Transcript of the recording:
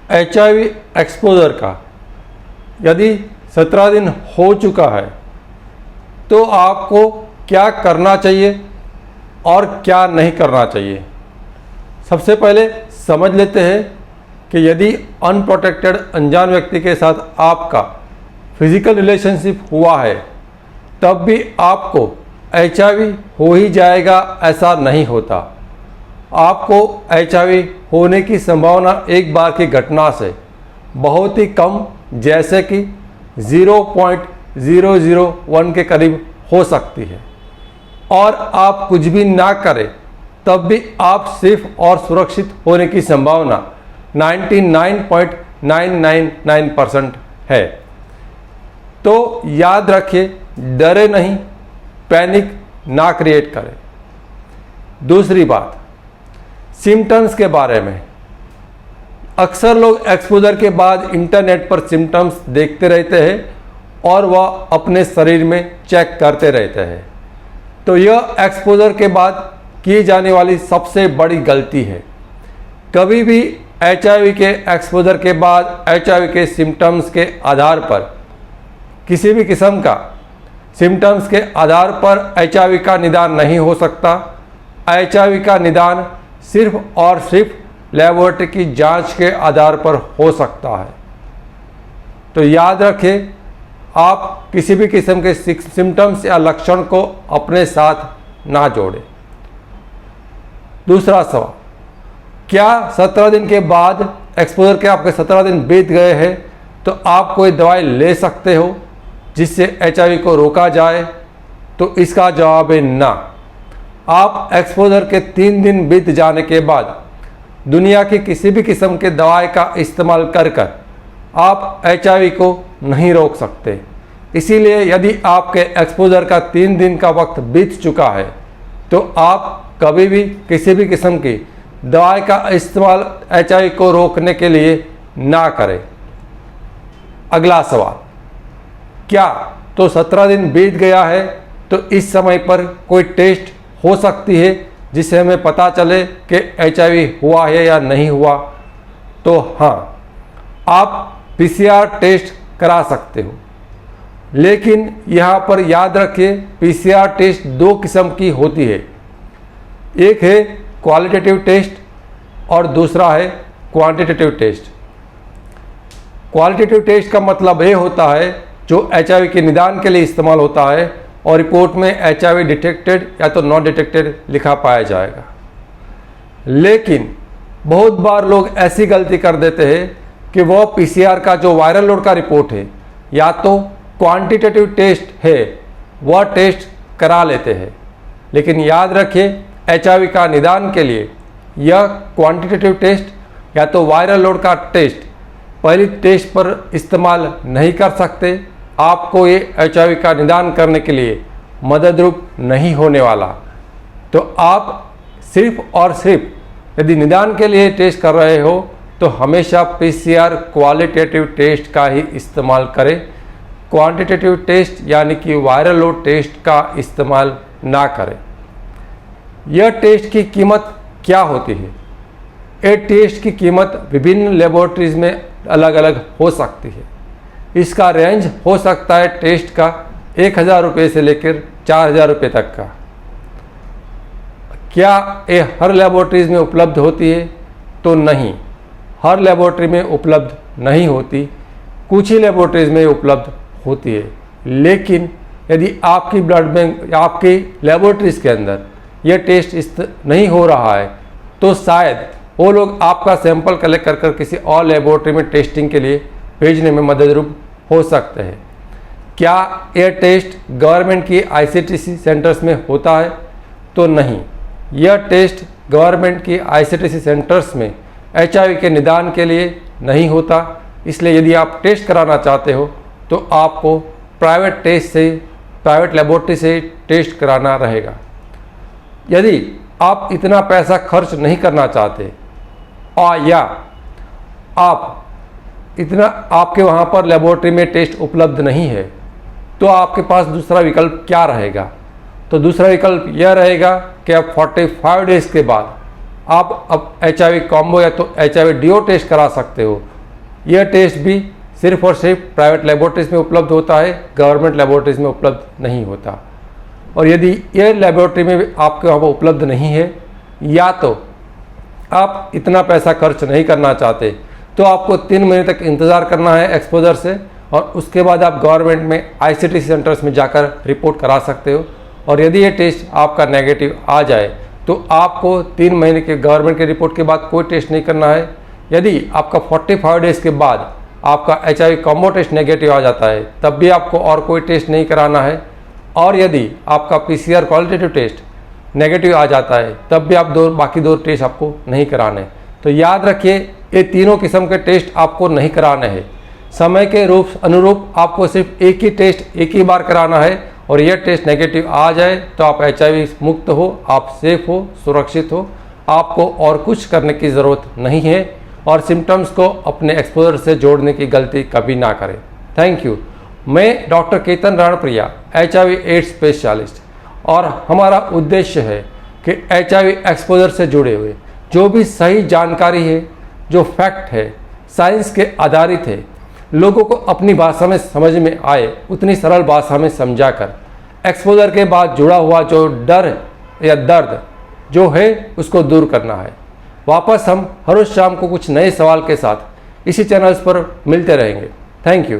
HIV exposure का यदि 17 दिन हो चुका है तो आपको क्या करना चाहिए और क्या नहीं करना चाहिए। सबसे पहले समझ लेते हैं कि यदि अनप्रोटेक्टेड अनजान व्यक्ति के साथ आपका फिजिकल रिलेशनशिप हुआ है तब भी आपको HIV हो ही जाएगा ऐसा नहीं होता। आपको HIV होने की संभावना एक बार की घटना से बहुत ही कम, जैसे कि 0.001 के करीब हो सकती है, और आप कुछ भी ना करें तब भी आप सिर्फ और सुरक्षित होने की संभावना 99.999% है। तो याद रखिए, डरे नहीं, पैनिक ना क्रिएट करें। दूसरी बात, सिम्टम्स के बारे में। अक्सर लोग एक्सपोजर के बाद इंटरनेट पर सिम्टम्स देखते रहते हैं और वह अपने शरीर में चेक करते रहते हैं। तो यह एक्सपोजर के बाद की जाने वाली सबसे बड़ी गलती है। कभी भी HIV के एक्सपोजर के बाद HIV के सिम्टम्स के आधार पर, किसी भी किस्म का सिम्टम्स के आधार पर HIV का निदान नहीं हो सकता। HIV का निदान सिर्फ और सिर्फ लेबोरेटरी की जांच के आधार पर हो सकता है। तो याद रखें, आप किसी भी किस्म के सिम्टम्स या लक्षण को अपने साथ ना जोड़ें। दूसरा सवाल, क्या 17 दिन के बाद एक्सपोजर के आपके 17 दिन बीत गए हैं तो आप कोई दवाई ले सकते हो जिससे HIV को रोका जाए? तो इसका जवाब है ना। आप एक्सपोजर के 3 दिन बीत जाने के बाद दुनिया की किसी भी किस्म के दवाई का इस्तेमाल कर आप HIV को नहीं रोक सकते। इसीलिए यदि आपके एक्सपोजर का 3 दिन का वक्त बीत चुका है तो आप कभी भी किसी भी किस्म की दवाई का इस्तेमाल HIV को रोकने के लिए ना करें। अगला सवाल, क्या तो 17 दिन बीत गया है तो इस समय पर कोई टेस्ट हो सकती है जिससे हमें पता चले कि HIV हुआ है या नहीं हुआ? तो हाँ, आप PCR टेस्ट करा सकते हो, लेकिन यहाँ पर याद रखिए PCR टेस्ट 2 किस्म की होती है। एक है क्वालिटेटिव टेस्ट और दूसरा है क्वांटिटेटिव टेस्ट। क्वालिटेटिव टेस्ट का मतलब ये होता है जो HIV के निदान के लिए इस्तेमाल होता है और रिपोर्ट में HIV डिटेक्टेड या तो नॉट डिटेक्टेड लिखा पाया जाएगा। लेकिन बहुत बार लोग ऐसी गलती कर देते हैं कि वह PCR का जो वायरल लोड का रिपोर्ट है या तो क्वांटिटेटिव टेस्ट है वह टेस्ट करा लेते हैं। लेकिन याद रखिए, HIV का निदान के लिए यह क्वांटिटेटिव टेस्ट या तो वायरल लोड का टेस्ट पहली टेस्ट पर इस्तेमाल नहीं कर सकते। आपको ये HIV का निदान करने के लिए मददरूप नहीं होने वाला। तो आप सिर्फ और सिर्फ यदि निदान के लिए टेस्ट कर रहे हो तो हमेशा PCR क्वालिटेटिव टेस्ट का ही इस्तेमाल करें। क्वांटिटेटिव टेस्ट यानी कि वायरल लोड टेस्ट का इस्तेमाल ना करें। यह टेस्ट की कीमत क्या होती है? ये टेस्ट की कीमत विभिन्न लेबोरेटरीज में अलग अलग हो सकती है। इसका रेंज हो सकता है टेस्ट का 1000 रुपये से लेकर 4000 रुपये तक का। क्या ये हर लेबोरेटरीज में उपलब्ध होती है? तो नहीं, हर लेबोरेटरी में उपलब्ध नहीं होती, कुछ ही लेबोरेटरीज में उपलब्ध होती है। लेकिन यदि आपकी ब्लड बैंक या आपकी लेबोरेटरीज के अंदर यह टेस्ट नहीं हो रहा है तो शायद वो लोग आपका सैंपल कलेक्ट कर किसी और लेबोरेटरी में टेस्टिंग के लिए भेजने में मददरूप हो सकते हैं। क्या यह टेस्ट गवर्नमेंट की ICTC सेंटर्स में होता है? तो नहीं, यह टेस्ट गवर्नमेंट की ICTC सेंटर्स में HIV के निदान के लिए नहीं होता। इसलिए यदि आप टेस्ट कराना चाहते हो तो आपको प्राइवेट लेबोरेटरी से टेस्ट कराना रहेगा। यदि आप इतना पैसा खर्च नहीं करना चाहते और या आपके वहाँ पर लेबोरेटरी में टेस्ट उपलब्ध नहीं है तो आपके पास दूसरा विकल्प क्या रहेगा? तो दूसरा विकल्प यह रहेगा कि आप 45 डेज़ के बाद आप अब HIV कॉम्बो या तो HIV DO टेस्ट करा सकते हो यह टेस्ट भी सिर्फ और सिर्फ प्राइवेट लेबोरेटरीज में उपलब्ध होता है, गवर्नमेंट लेबोरेटरीज में उपलब्ध नहीं होता। और यदि यह लेबोरेटरी में आपके वहाँ पर उपलब्ध नहीं है या तो आप इतना पैसा खर्च नहीं करना चाहते, तो आपको 3 महीने तक इंतज़ार करना है एक्सपोजर से, और उसके बाद आप गवर्नमेंट में ICT सेंटर्स में जाकर रिपोर्ट करा सकते हो। और यदि ये टेस्ट आपका नेगेटिव आ जाए तो आपको 3 महीने के गवर्नमेंट के रिपोर्ट के बाद कोई टेस्ट नहीं करना है। यदि आपका 45 डेज़ के बाद आपका HIV कॉम्बो टेस्ट नेगेटिव आ जाता है, तब भी आपको और कोई टेस्ट नहीं कराना है। और यदि आपका PCR क्वालिटेटिव टेस्ट नेगेटिव आ जाता है, तब भी आप बाकी दो टेस्ट आपको नहीं कराने। तो याद रखिए, ये तीनों किस्म के टेस्ट आपको नहीं कराने हैं। समय के अनुरूप आपको सिर्फ एक ही टेस्ट एक ही बार कराना है, और यह टेस्ट नेगेटिव आ जाए तो आप HIV मुक्त हो, आप सेफ हो, सुरक्षित हो, आपको और कुछ करने की ज़रूरत नहीं है। और सिम्टम्स को अपने एक्सपोजर से जोड़ने की गलती कभी ना करें। Thank you. मैं डॉक्टर केतन रणप्रिया, HIV/AIDS स्पेशलिस्ट, और हमारा उद्देश्य है कि HIV एक्सपोजर से जुड़े हुए जो भी सही जानकारी है, जो फैक्ट है, साइंस के आधारित है, लोगों को अपनी भाषा में समझ में आए, उतनी सरल भाषा में समझाकर एक्सपोजर के बाद जुड़ा हुआ जो डर या दर्द जो है उसको दूर करना है। वापस हम हर रोज शाम को कुछ नए सवाल के साथ इसी चैनल्स पर मिलते रहेंगे। Thank you.